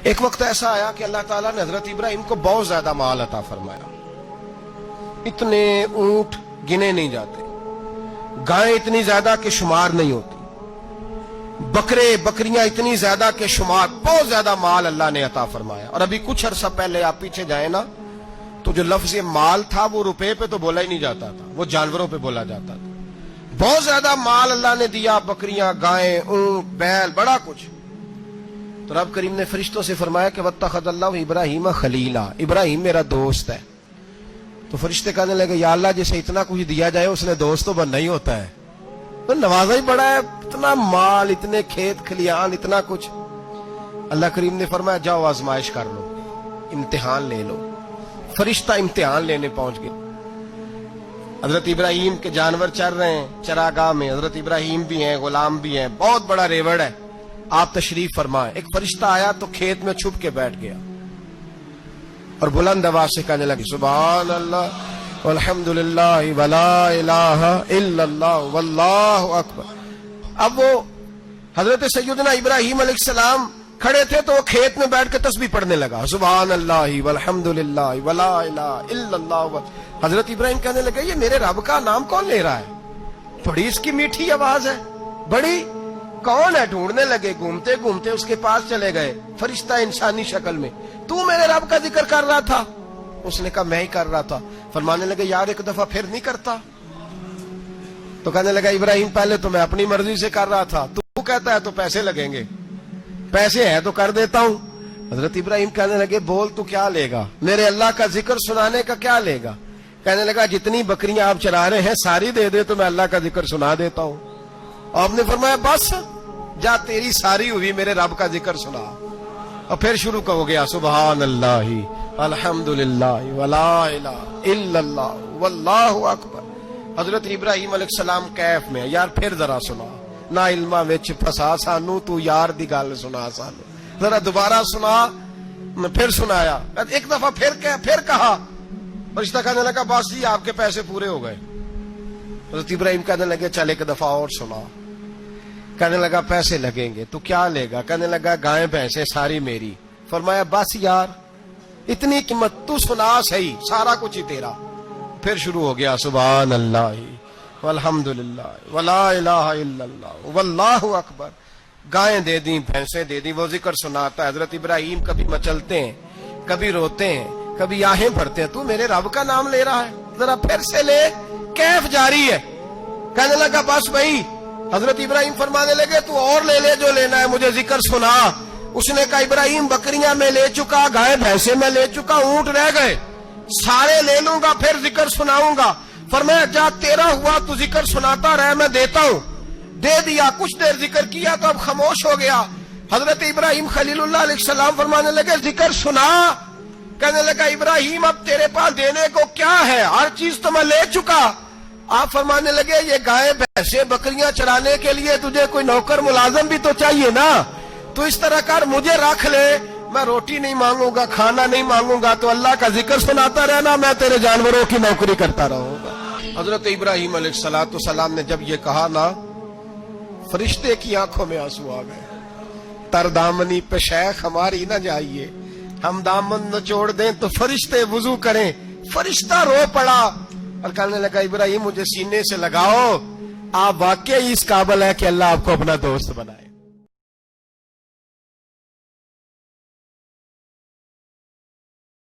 ایک وقت ایسا آیا کہ اللہ تعالیٰ نے حضرت ابراہیم کو بہت زیادہ مال عطا فرمایا. اتنے اونٹ گنے نہیں جاتے، گائیں اتنی زیادہ کہ شمار نہیں ہوتی، بکرے بکریاں اتنی زیادہ کہ شمار، بہت زیادہ مال اللہ نے عطا فرمایا. اور ابھی کچھ عرصہ پہلے آپ پیچھے جائیں نا تو جو لفظ مال تھا وہ روپے پہ تو بولا ہی نہیں جاتا تھا، وہ جانوروں پہ بولا جاتا تھا. بہت زیادہ مال اللہ نے دیا، بکریاں، گائیں، اونٹ، بیل، بڑا کچھ. تو رب کریم نے فرشتوں سے فرمایا کہ واتخذ اللہ ابراہیم خلیلا، ابراہیم میرا دوست ہے. تو فرشتے کہنے لگے یا اللہ جسے اتنا کچھ دیا جائے اس نے دوست تو بننا ہی ہوتا ہے، تو نوازا ہی بڑا ہے، اتنا مال، اتنے کھیت کھلیان، اتنا کچھ. اللہ کریم نے فرمایا جاؤ آزمائش کر لو، امتحان لے لو. فرشتہ امتحان لینے پہنچ گئے. حضرت ابراہیم کے جانور چر رہے ہیں چراگاہ میں، حضرت ابراہیم بھی ہیں، غلام بھی ہیں، بہت بڑا ریوڑ ہے. آپ تشریف فرمائیں. ایک فرشتہ آیا تو کھیت میں چھپ کے بیٹھ گیا اور بلند آواز سے کہنے لگی سبحان اللہ والحمدللہ ولا الہ الا اللہ واللہ اکبر. اب وہ حضرت سیدنا ابراہیم علیہ السلام کھڑے تھے تو وہ کھیت میں بیٹھ کے تسبیح پڑھنے لگا سبحان اللہ والحمدللہ ولا الہ الا اللہ. حضرت ابراہیم کہنے لگے یہ میرے رب کا نام کون لے رہا ہے؟ بڑی اس کی میٹھی آواز ہے، بڑی، کون ہے؟ ڈھونڈنے لگے، گھومتے گھومتے اس کے پاس چلے گئے. فرشتہ انسانی شکل میں، تو میرے رب کا ذکر کر رہا تھا؟ اس نے کہا میں ہی کر رہا تھا. فرمانے لگے یار ایک دفعہ پھر نہیں کرتا؟ تو کہنے لگا ابراہیم پہلے تو میں اپنی مرضی سے کر رہا تھا، تو کہتا ہے تو پیسے لگیں گے، پیسے ہیں تو کر دیتا ہوں. حضرت ابراہیم کہنے لگے بول تو کیا لے گا؟ میرے اللہ کا ذکر سنانے کا کیا لے گا؟ کہنے لگا جتنی بکریاں آپ چرا رہے ہیں ساری دے دے تو میں اللہ کا ذکر سنا دیتا ہوں. آپ نے فرمایا بس جا تیری ساری ہوئی، میرے رب کا ذکر سنا. اور پھر شروع ہو گیا سبحان اللہ الحمدللہ ولا الہ الا اللہ واللہ اکبر. حضرت ابراہیم علیہ السلام کیف میں یار پھر ذرا سنا، نا علما وچ پھسا سانو، تو یار دی گل سنا سانو، ذرا دوبارہ سنا. پھر سنایا، ایک دفعہ پھر کہا. فرشتہ کہنے لگا بس جی آپ کے پیسے پورے ہو گئے. حضرت ابراہیم کہنے لگے چل ایک دفعہ اور سنا. کہنے لگا پیسے لگیں گے. تو کیا لے گا؟ کہنے لگا گائیں بھینسیں ساری میری. فرمایا بس یار اتنی قیمت، تو سنا صحیح، سارا کچھ ہی تیرا. پھر شروع ہو گیا سبحان اللہ والحمدللہ ولا الہ الا اللہ واللہ اکبر. گائیں دے دیں، بھینسیں دے دیں، وہ ذکر سناتا ہے. حضرت ابراہیم کبھی مچلتے ہیں، کبھی روتے ہیں، کبھی آہیں بھرتے ہیں. تو میرے رب کا نام لے رہا ہے، ذرا پھر سے لے. کیف جاری ہے. کہنے لگا بس بھائی. حضرت ابراہیم فرمانے لگے تو اور لے لے جو لینا ہے، مجھے ذکر سنا. اس نے کہا ابراہیم بکریاں میں لے چکا، گائے بھینسیں میں لے چکا، اونٹ رہ گئے، سارے لے لوں گا پھر ذکر سناؤں گا. فرمایا جا تیرا ہوا تو ذکر سناتا رہ، میں دیتا ہوں. دے دیا. کچھ دیر ذکر کیا تو اب خاموش ہو گیا. حضرت ابراہیم خلیل اللہ علیہ السلام فرمانے لگے ذکر سنا. کہنے لگا ابراہیم اب تیرے پاس دینے کو کیا ہے؟ ہر چیز تو میں لے چکا. آپ فرمانے لگے یہ گائے بھینسیں بکریاں چرانے کے لیے تجھے کوئی نوکر ملازم بھی تو چاہیے نا. تو اس طرح کر مجھے رکھ لے، میں روٹی نہیں مانگوں گا، کھانا نہیں مانگوں گا، تو اللہ کا ذکر سناتا رہنا، میں تیرے جانوروں کی نوکری کرتا رہوں گا. حضرت ابراہیم علیہ السلام نے جب یہ کہا نا، فرشتے کی آنکھوں میں آنسو آ گئے. تر دامنی پہ شیخ ہماری نہ جائیے، ہم دامن نچوڑ دیں تو فرشتے وضو کریں. فرشتہ رو پڑا اور کہنے لگا ابراہیم مجھے سینے سے لگاؤ، آپ واقعی اس قابل ہے کہ اللہ آپ کو اپنا دوست بنائے.